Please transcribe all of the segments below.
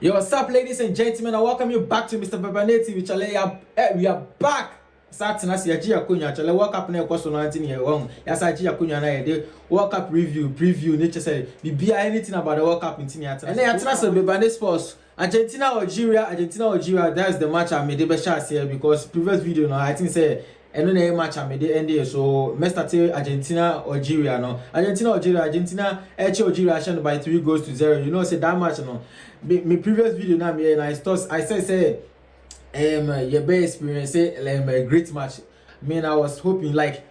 Yo, what's up, ladies and gentlemen? I welcome you back to Mr. Babane TV. We are back. Starting as Yajia Kunya, Chale World Cup na cost 19 year wrong. Yes, Yajia Kunya na de World Cup preview. Nature say be anything about the World Cup in Tinia. And then Atina so Babane Sports. Argentina, Algeria. That's the match I made the best chance here because previous video now I think say and then match I made the end so must start Argentina, Algeria no. Argentina Algeria shined by 3-0. You know say that match no. My previous video now me and I said your best experience a great match. I was hoping like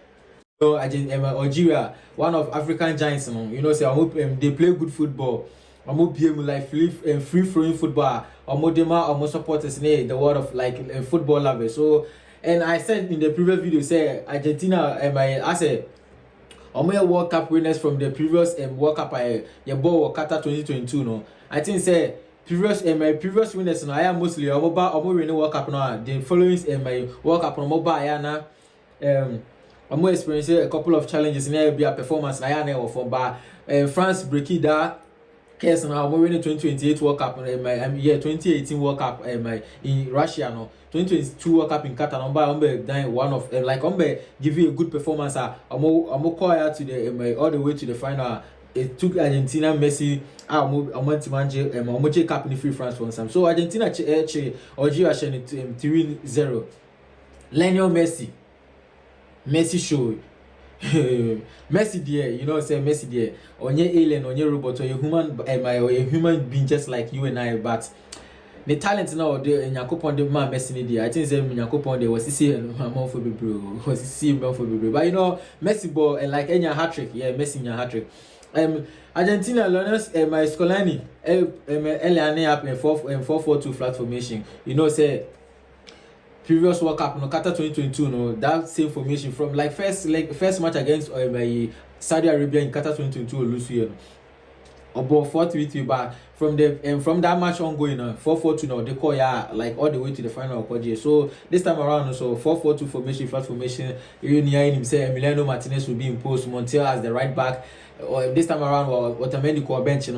Algeria, one of African giants, you know say I hope they play good football. I'm hope like free flowing football. I'm supporters in the world of like football lovers. So and I said in the previous video say Argentina I said World Cup winners from the previous World Cup ball Qatar 2022 no. I think say my previous winners no I am mostly winning World Cup now. The following my World Cup no mobile I'm experiencing a couple of challenges in be a performance na for France breaking that case now I'm winning 2028 World Cup 2018 World Cup in Russia no 2022 World Cup in Qatar I'm dying one of like I'm give you a good performance I'm call out to the all the way to the final. It took Argentina Messi I'm cap in free France for some. So Argentina Algeria 3-0. Lionel Messi show. Messi there, you know say Messi there. Onye alien, onye robot, or a human being just like you and I, but the talent now there in Yakupon the man Messi there. I think say Yakupon there was see for bro. Was see for bro. But you know Messi ball and like any hat-trick, Messi in your hat-trick. Argentina learners my Scolani Eliane up in 4-4-2 flat formation. You know say previous World Cup no Qatar 2022 no that same formation from like first match against Saudi Arabia in Qatar 2022 lose here. About 4-3-3 but from that match ongoing 4-4-2 now they call like all the way to the final of so this time around so 4-4-2 formation flat formation you near him say Emiliano Martinez will be imposed Montiel as the right back or this time around Otamendi ko bench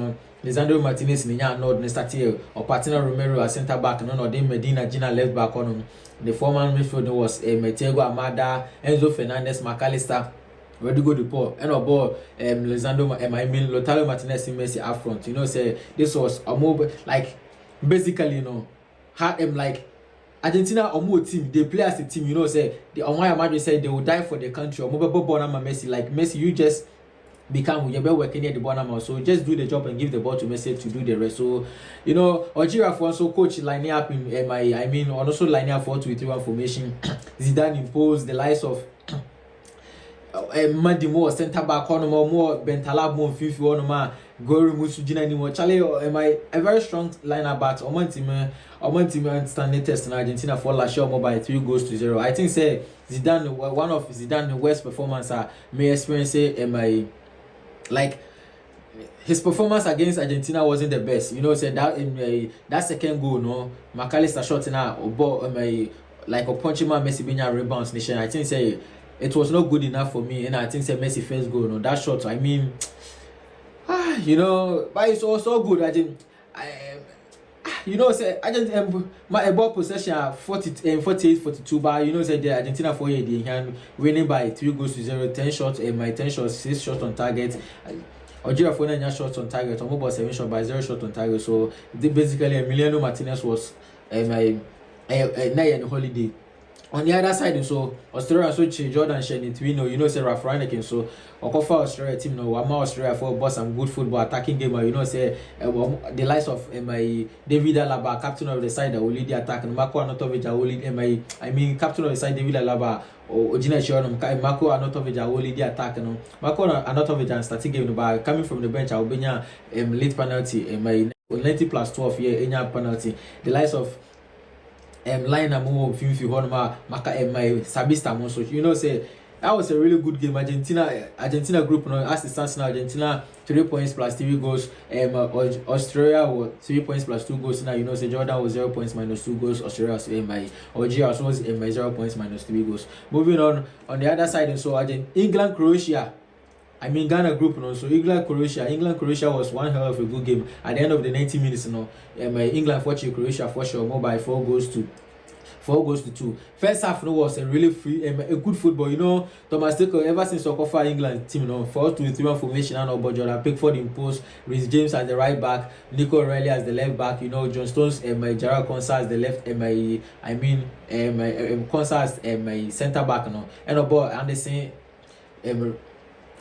Lisandro Martinez in Nord start here or Patina Romero as centre back no then Medina Gina left back on the former midfielder was Thiago Almada, Enzo Fernandez, McAllister, Rodrigo Dupont, and about Lisandro Lautaro Martinez in Messi up front. You know, say this was a move like basically, you know, had them like Argentina or more team, they play as a team, you know, say the Omaya Madrid said they will die for the country or mobile Bonama Messi, like Messi, you just become you're better working at the bottom so just do the job and give the ball to Messi to do the rest. So you know Algeria for also coach lining up in also lining up 4-2-3-1 formation. Zidane imposed the likes of Madimo centre back on more Bentalab more FIFA on more Gori Musujina anymore Charlie a very strong lineup but on team standing test in Argentina for last year by 3-0. I think say Zidane one of Zidane's worst performance may experience like his performance against Argentina wasn't the best. You know, said that in that second goal, no, McAllister shot in a ball like a punching man Messi being a rebounds nation. I think say it was not good enough for me, and I think say Messi first goal, no, that shot. I mean, you know, but it's also good. You know, say Argentina my ball possession 48-42, but you know, say the Argentina 4-8 winning by 3-0, 10 shots, 10 shots, 6 shots on target. Algeria 9 shots on target, or about 7 shots by 0 shots on target. So basically, Emiliano Martinez was a holiday. On the other side, so Australia so Jordan Shenit, we know, you know, say Ralph Rangnick, so Okofa Australia team, no, I'm Australia for boss some good football attacking game, you know, say the likes of David Alaba, captain of the side that will lead the attack, and Marco Arnautovic will lead captain of the side David Alaba or Gina Shionum, Marco Arnautovic will lead the attack, and Marco Arnautovic and starting game by coming from the bench, I will be late penalty, 90+12 in penalty, the likes of line and move Fifi Honma Maka my Sabista so you know say that was a really good game. Argentina group no as it stands now Argentina 3 points plus 3 goals Australia was 3 points plus 2 goals now you know say Jordan was 0 points minus 2 goals Australia was Algeria was 0 points minus 3 goals. Moving on the other side so England Croatia I mean Ghana group, so England Croatia was one hell of a good game. At the end of the 90 minutes, England fought Croatia for sure more by 4-2. First half was a really free, a good football. Thomas Tuchel ever since Okofa England team, 4-2-3-1 formation, and Jordan Pickford in post, Reece James as the right back, Nico O'Reilly as the left back, John Stones and my DR Congo as the left, Congo as my centre back, and about Anderson,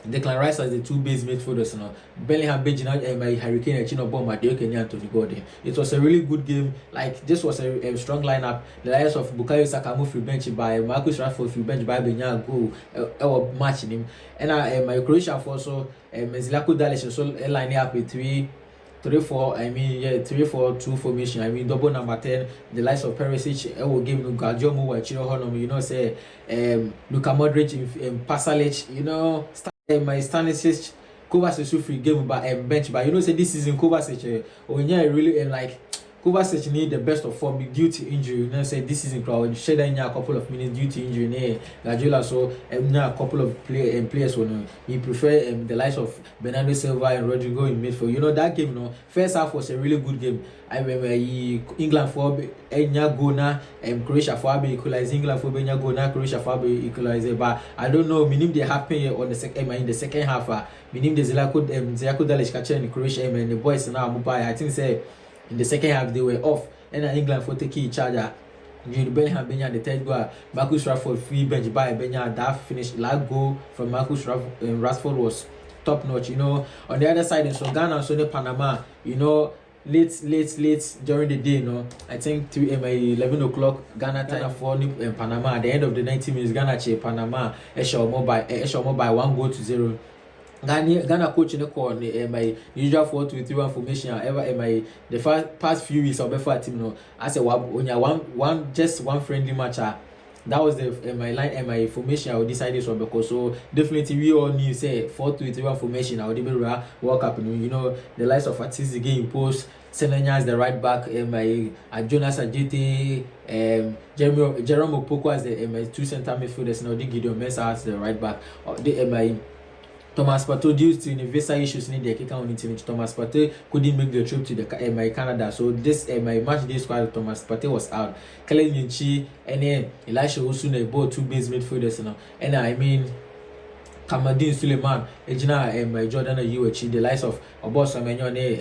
Declan Rice as the two base midfielders, Bellingham, Benjamin, my Hurricane, and Chino Bomb, Madueke, and Anthony Gordon. It was a really good game. Like, this was a strong lineup. The likes of Bukayo Saka moved free bench by Marcus Rashford, free bench by Benyang go, matching him. And my Croatia also, Zlatko Dalic, so lining up with 3-4-2 formation. Double number 10. The likes of Perisic, game Guardiola, Chiro Honor, say Luka Modric, Pasalic, my Stanisic, Kovacic free game by bench, but say this season Kovacic really like Kovacic need the best of form due to injury. Say this season crowd share a couple of minutes due to injury. Guardiola so a couple of players he prefer the likes of Bernardo Silva and Rodrigo in midfield. That game first half was a really good game. I remember England for Enya Gona and Croatia for equalize. England for Enya Gona, Croatia for equalize. But I don't know. Meaning they happen on the in the second half. Meaning the Zlatko Dalic catcher in Croatia and the boys now mobile. I think say in the second half they were off. And England for taking charger. Jude Bellingham Benya the third goal. Marcus Rashford free bench by Benya. That finished last goal from Marcus Rashford was top notch. On the other side in Ghana and so Panama. Late during the day, I think 11 o'clock Ghana time for Panama. At the end of the 90 minutes, Ghana Panama Eshel by 1-0. Ghana coach in the call my usual 4-2-3-1 formation. However, the past few weeks of before team, I said one friendly match. That was my formation I would decide this one because so definitely we all knew say 4-2-3-1 formation I would even World Cup. The likes of Artist game post Senanya as the right back, Jonas Ajete, Jerome Opoko as the two center midfielders. Now Gideon Mensah as the right back. Thomas Partey due to visa issues in the kicker on team. Thomas Partey couldn't make the trip to the Canada. So this my match day squad Thomas Partey was out. Kellen Yinchi and Elisha Osuna both two base midfielders and Kamadin Suleiman, my Jordan UH, the likes of Obos Amenyone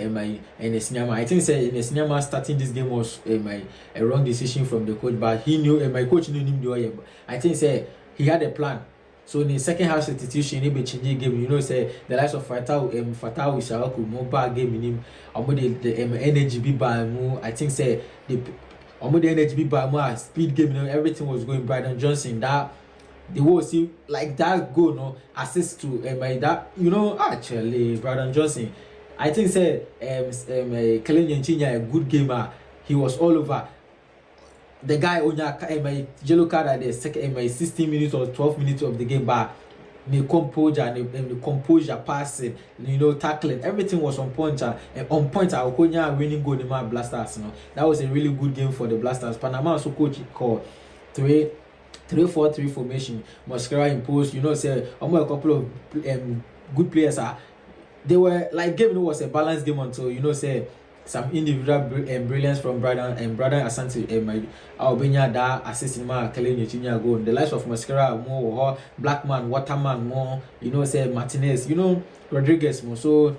and Sinyama. I think say Sinyama starting this game was a wrong decision from the coach, but he knew my coach knew him the way. I think say he had a plan. So in the second half substitution, he be changing game. Say the likes of Fatah Wishawaku, mobile game in him. The energy be by more. I think say the energy be by more speed game. Everything was going. Brandon Johnson that the whole see like that goal, assist to that actually Brandon Johnson. I think say Kellen Yenchinya a good gamer. He was all over. The guy on my yellow card at the second 16 minutes or 12 minutes of the game, but the composure and the composure passing, tackling, everything was on point. On point, Okonya winning goal in my Blasters. That was a really good game for the Blasters. Panama also coach called 3-4-3 formation. Mosquera imposed. Say almost a couple of good players they were like game was a balanced game until say some individual brilliance from Brother Asante Albania that assisting my Kelly Chinya goal. The likes of Mosquera more, Blackman, Waterman more, say Martinez, Rodriguez more. So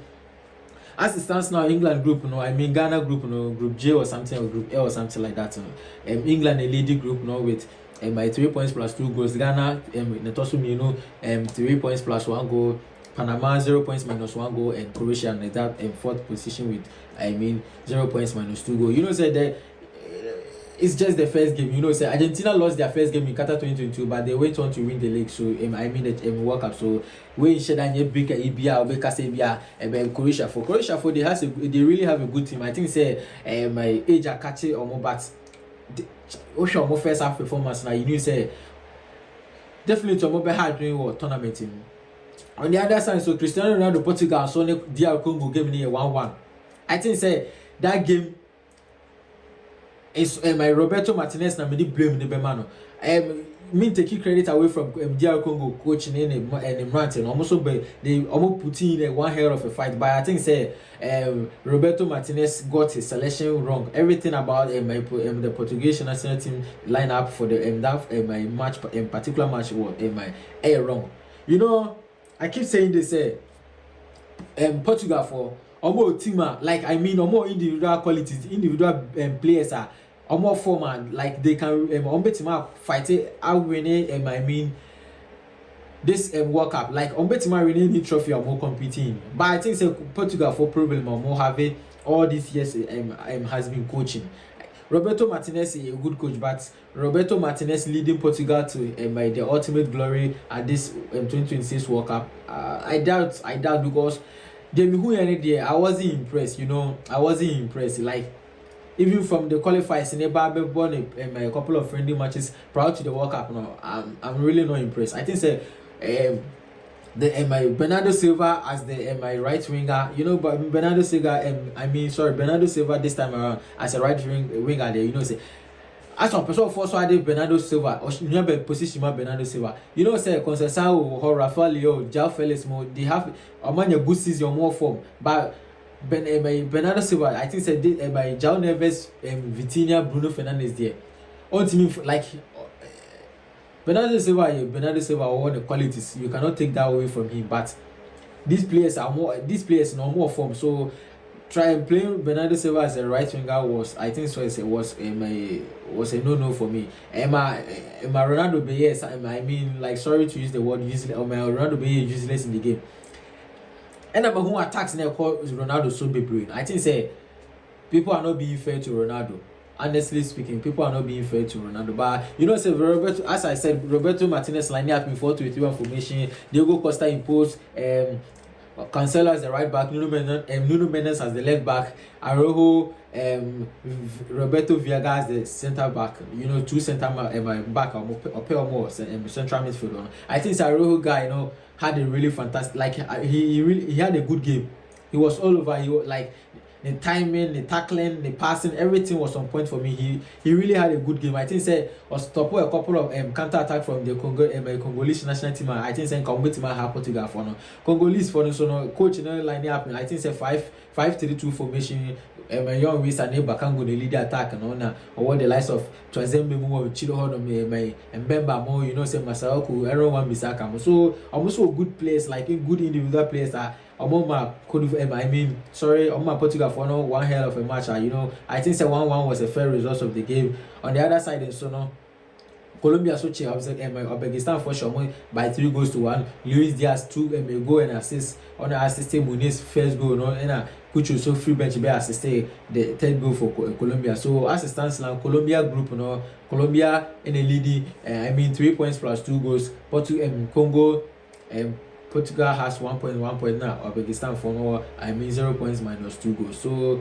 as it stands now, England group, Ghana group, group J or something, or group A or something like that. England a leading group with 3 points plus 2 goals. Ghana Netosum 3 points plus 1 goal. Panama 0 points minus 1 goal, and Croatia in that fourth position with 0 points minus 2 goals. Say that it's just the first game. Say Argentina lost their first game in Qatar 2022, but they went on to win the league. So the World Cup. So we should big Ibia or Bekasebia and Croatia for they really have a good team. I think say my age Akache or Mobat. Osho first half performance now say definitely to mobile hard doing what tournament team. On the other side, so Cristiano Ronaldo Portugal so DR Congo game near 1-1. I think say that game it's my Roberto Martinez na me di blame the Bemano. Me taking credit away from DR Congo coaching in and Martin almost but they almost put in one hell of a fight. But I think say Roberto Martinez got his selection wrong. Everything about the Portuguese national team lineup for the my match in particular match was my wrong. You know, I keep saying this Portugal for almost team like I mean more individual qualities, individual players are more format like they can fight it out winning I mean this World Cup like winning the trophy or more competing. But I think say Portugal for problem or more having all these years has been coaching. Roberto Martinez is a good coach, but Roberto Martinez leading Portugal to the ultimate glory at this 2026 World Cup. I doubt because I wasn't impressed. You know, I wasn't impressed. Like even from the qualifiers in the won a couple of friendly matches prior to the World Cup. No, I'm really not impressed. I think say the Bernardo Silva as the my right winger, you know, but Bernardo Silva this time around as a right winger there, you know, say as one person for so I did Bernardo Silva or remember position Bernardo Silva, you know, say Conceição or Rafael Leo, João Felix more they have among a good season more form, but Bernardo Silva I think said by João Neves, Vitinha, Bruno Fernandes there. On to me like Bernardo Silva all the qualities. You cannot take that away from him. But these players no more form. So try and play Bernardo Silva as a right winger was a no for me. My Ronaldo Bayes, I mean like sorry to use the word useless. My Ronaldo Bayes useless in the game. And I'm who attacks now call Ronaldo so big. I think say people are not being fair to Ronaldo. Honestly speaking, people are not being fair to Ronaldo. But you know, say Roberto, as I said, Roberto Martinez lining up in 4-2-3-1 formation. Diego Costa imposed Cancelo as the right back, Nuno Mendes as the left back, Araujo, Roberto Villaga as the centre back. You know, two centre back or more central midfield. I think the Araujo guy, you know, had a really fantastic. Like he had a good game. He was all over. He was like. The timing, the tackling, the passing, everything was on point for me. He really had a good game. I think say was stop a couple of counter attack from the Congolese national team. I think say Congolese team have Portugal for no Congolese for no so no coach no line up. I think say 5-3-2 formation. Young West and Bakango the leader attack and on or the likes of Twazembe Mo, Chido Hodom, my Mbemba Mo, you know, say Masaoku, everyone Bisaka. So almost a good players, like in good individual players are Omoma could I mean sorry Oma Portugal for no one hell of a match. You know, I think say 1-1 was a fair result of the game. On the other side, so no Colombia so cheap Uzbekistan for sure by 3-1. Luis Diaz 2 goal and assist on the assisted Muniz first goal no and Kuchu so free bench be assisted the third goal for Colombia. So as it stands now, Colombia group no Colombia in the leading 3 points plus 2 goals. Portugal Congo Portugal has 1 point now. Uzbekistan for no 0 points minus 2 goals. So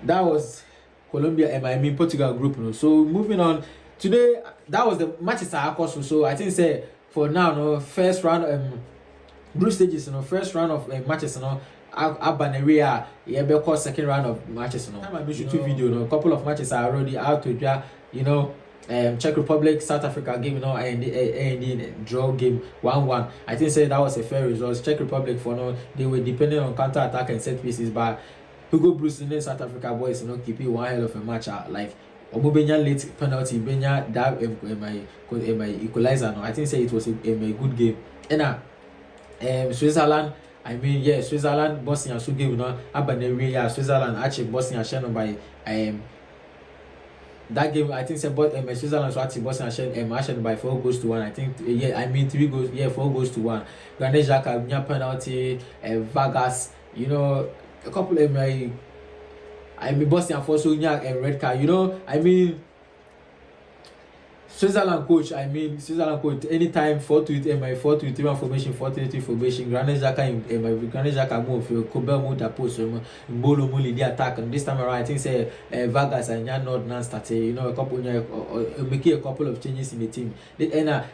that was Colombia and Portugal group no. So moving on. Today, that was the matches I course. So I think say for now, no first round group stages, first round of matches, Algeria, because second round of matches, Time I made YouTube video, a couple of matches are already out to Czech Republic, South Africa game, and draw game 1-1. I think say that was a fair result. Czech Republic for no, they were depending on counter attack and set pieces, but Hugo Bruce in South Africa boys, keeping one hell of a match like. Omobenya late penalty, Benya that my equalizer. No, I think say it was a good game. And Switzerland, Switzerland, Bosnia so game no Abaneria, Switzerland actually Bosnia Shannon by that game. I think say Switzerland so actually Bosnia Shannon by 4-1. I think 3 goals, 4-1. Granit Xhaka penalty, Vargas, you know, a couple of Bosnia for so young red card. You know, Switzerland coach. Anytime 4-2-3 formation, 4-3-3 formation. Granit Xhaka move. Kobel move that post. Mbolo move the attack. And this time around, I think say Vargas and Jan Nord started. You know, making a couple of changes in the team.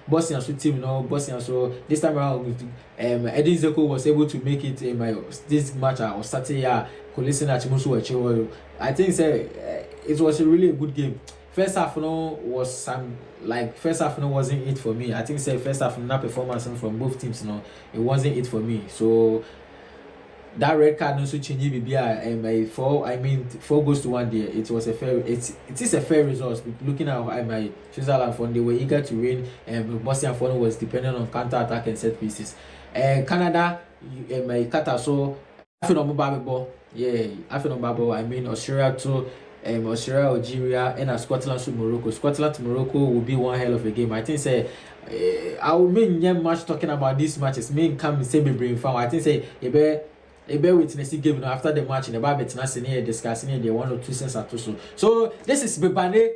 Bosnia so team. Bosnia so this time around, Edin Dzeko was able to make it this match or started Kolasinac Musu. I think say it was a really good game. First half was some like first half wasn't it for me. I think say first half not performance from both teams it wasn't it for me. So that red card also changed BBI and my 4 goes to 1 there. It was a fair it is a fair result. Looking at my Switzerland for they were eager to win and Bosnia for was dependent on counter attack and set pieces. Canada my Qatar so I feel on ball. Yeah, I feel on ball. I mean Australia too. Australia, Algeria, and Scotland to Morocco. Scotland to Morocco will be one hell of a game. I think say I will mean much talking about these matches. Me come say me bring fun. I think say a bear witness game after the match in the Bible discussing the 1 or 2 cents at also. So this is Bebane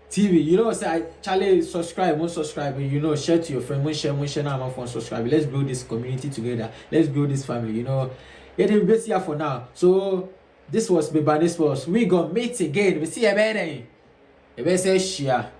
TV. You know, say Charlie subscribe, won't subscribe, you know, share to your friend, won't share now my phone subscribe. Let's build this community together. Let's build this family, you know. It will be here for now. So this was Bebane Sports. We gonna meet again. We see you better. You better say share.